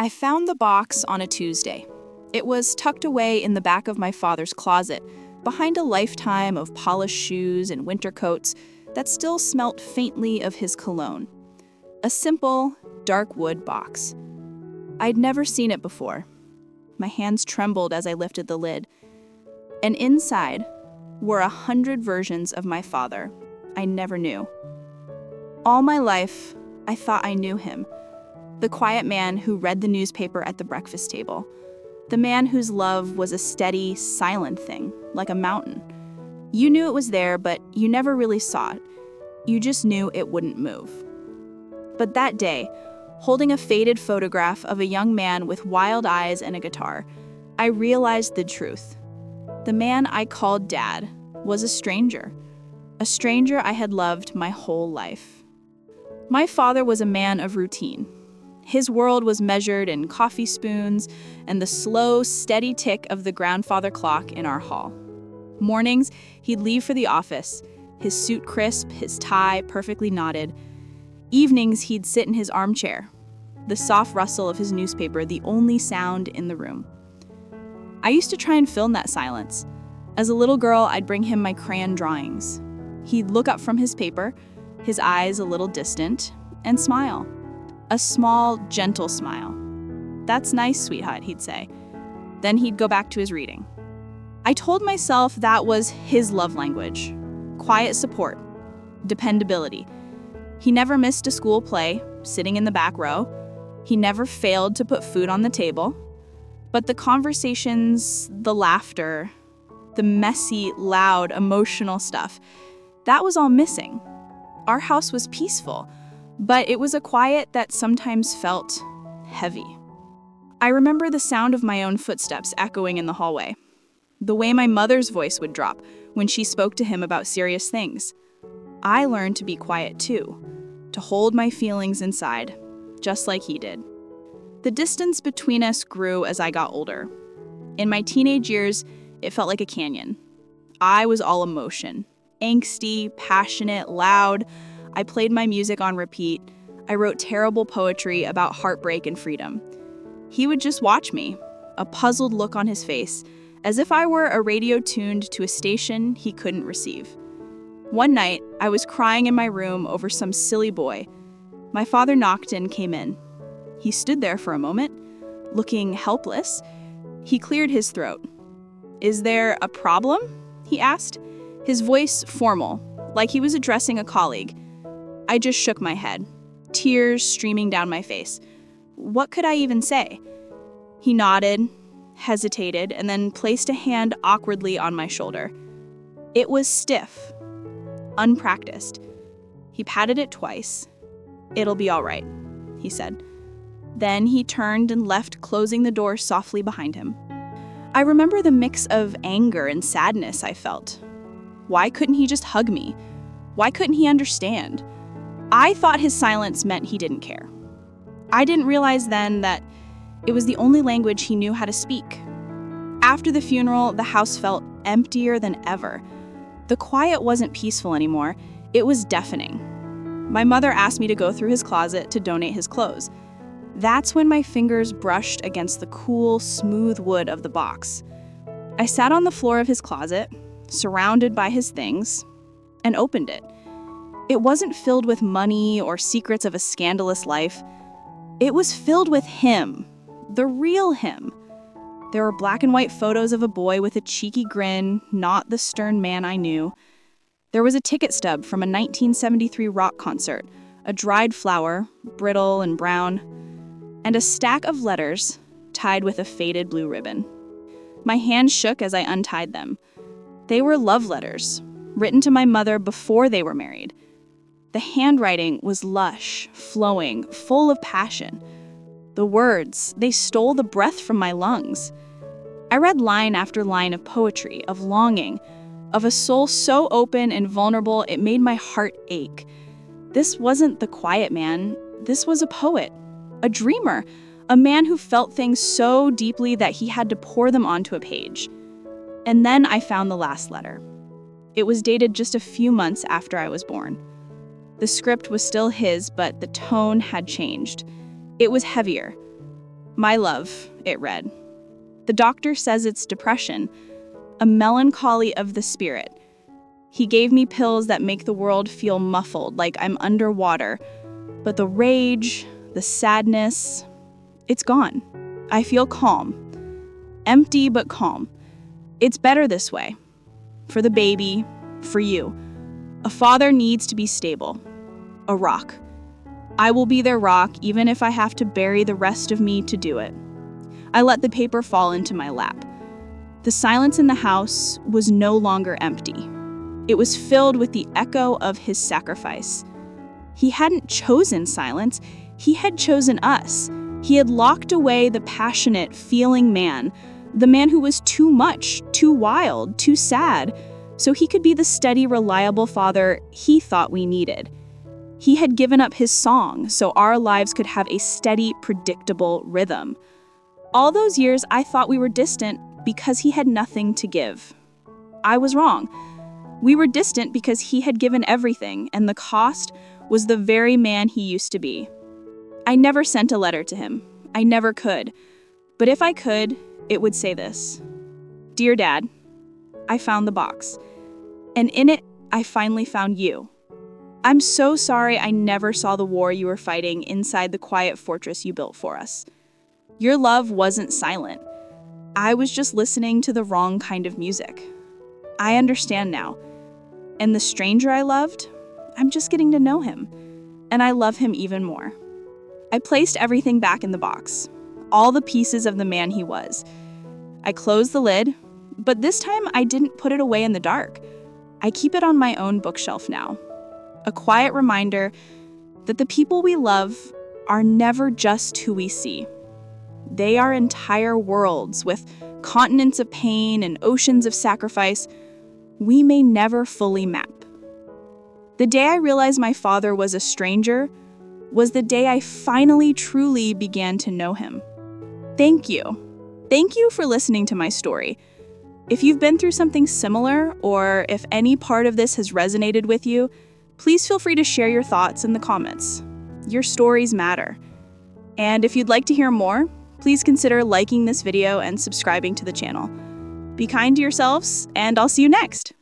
I found the box on a Tuesday. It was tucked away in the back of my father's closet, behind a lifetime of polished shoes and winter coats that still smelt faintly of his cologne. A simple, dark wood box. I'd never seen it before. My hands trembled as I lifted the lid. And inside were 100 versions of my father I never knew. All my life, I thought I knew him. The quiet man who read the newspaper at the breakfast table. The man whose love was a steady, silent thing, like a mountain. You knew it was there, but you never really saw it. You just knew it wouldn't move. But that day, holding a faded photograph of a young man with wild eyes and a guitar, I realized the truth. The man I called Dad was a stranger I had loved my whole life. My father was a man of routine. His world was measured in coffee spoons and the slow, steady tick of the grandfather clock in our hall. Mornings, he'd leave for the office, his suit crisp, his tie perfectly knotted. Evenings, he'd sit in his armchair, the soft rustle of his newspaper the only sound in the room. I used to try and fill in that silence. As a little girl, I'd bring him my crayon drawings. He'd look up from his paper, his eyes a little distant, and smile. A small, gentle smile. "That's nice, sweetheart," he'd say. Then he'd go back to his reading. I told myself that was his love language. Quiet support. Dependability. He never missed a school play, sitting in the back row. He never failed to put food on the table. But the conversations, the laughter, the messy, loud, emotional stuff, that was all missing. Our house was peaceful, but it was a quiet that sometimes felt heavy. I remember the sound of my own footsteps echoing in the hallway, the way my mother's voice would drop when she spoke to him about serious things. I learned to be quiet too, to hold my feelings inside, just like he did. The distance between us grew as I got older. In my teenage years, it felt like a canyon. I was all emotion. Angsty, passionate, loud. I played my music on repeat. I wrote terrible poetry about heartbreak and freedom. He would just watch me, a puzzled look on his face, as if I were a radio tuned to a station he couldn't receive. One night, I was crying in my room over some silly boy. My father knocked and came in. He stood there for a moment, looking helpless. He cleared his throat. "Is there a problem?" he asked, his voice formal, like he was addressing a colleague. I just shook my head, tears streaming down my face. What could I even say? He nodded, hesitated, and then placed a hand awkwardly on my shoulder. It was stiff, unpracticed. He patted it twice. "It'll be all right," he said. Then he turned and left, closing the door softly behind him. I remember the mix of anger and sadness I felt. Why couldn't he just hug me? Why couldn't he understand? I thought his silence meant he didn't care. I didn't realize then that it was the only language he knew how to speak. After the funeral, the house felt emptier than ever. The quiet wasn't peaceful anymore. It was deafening. My mother asked me to go through his closet to donate his clothes. That's when my fingers brushed against the cool, smooth wood of the box. I sat on the floor of his closet, surrounded by his things, and opened it. It wasn't filled with money or secrets of a scandalous life. It was filled with him, the real him. There were black and white photos of a boy with a cheeky grin, not the stern man I knew. There was a ticket stub from a 1973 rock concert, a dried flower, brittle and brown, and a stack of letters tied with a faded blue ribbon. My hands shook as I untied them. They were love letters, written to my mother before they were married. The handwriting was lush, flowing, full of passion. The words, they stole the breath from my lungs. I read line after line of poetry, of longing, of a soul so open and vulnerable it made my heart ache. This wasn't the quiet man. This was a poet, a dreamer, a man who felt things so deeply that he had to pour them onto a page. And then I found the last letter. It was dated just a few months after I was born. The script was still his, but the tone had changed. It was heavier. My love, it read. The doctor says it's depression, a melancholy of the spirit. He gave me pills that make the world feel muffled, like I'm underwater. But the rage, the sadness, it's gone. I feel calm. Empty but calm. It's better this way. For the baby, for you. A father needs to be stable. A rock. I will be their rock even if I have to bury the rest of me to do it. I let the paper fall into my lap. The silence in the house was no longer empty. It was filled with the echo of his sacrifice. He hadn't chosen silence, he had chosen us. He had locked away the passionate, feeling man, the man who was too much, too wild, too sad, so he could be the steady, reliable father he thought we needed. He had given up his song so our lives could have a steady, predictable rhythm. All those years, I thought we were distant because he had nothing to give. I was wrong. We were distant because he had given everything, and the cost was the very man he used to be. I never sent a letter to him. I never could. But if I could, it would say this. Dear Dad, I found the box. And in it, I finally found you. I'm so sorry I never saw the war you were fighting inside the quiet fortress you built for us. Your love wasn't silent. I was just listening to the wrong kind of music. I understand now. And the stranger I loved, I'm just getting to know him. And I love him even more. I placed everything back in the box, all the pieces of the man he was. I closed the lid, but this time I didn't put it away in the dark. I keep it on my own bookshelf now. A quiet reminder that the people we love are never just who we see. They are entire worlds with continents of pain and oceans of sacrifice we may never fully map. The day I realized my father was a stranger was the day I finally truly began to know him. Thank you. Thank you for listening to my story. If you've been through something similar, or if any part of this has resonated with you, please feel free to share your thoughts in the comments. Your stories matter. And if you'd like to hear more, please consider liking this video and subscribing to the channel. Be kind to yourselves, and I'll see you next.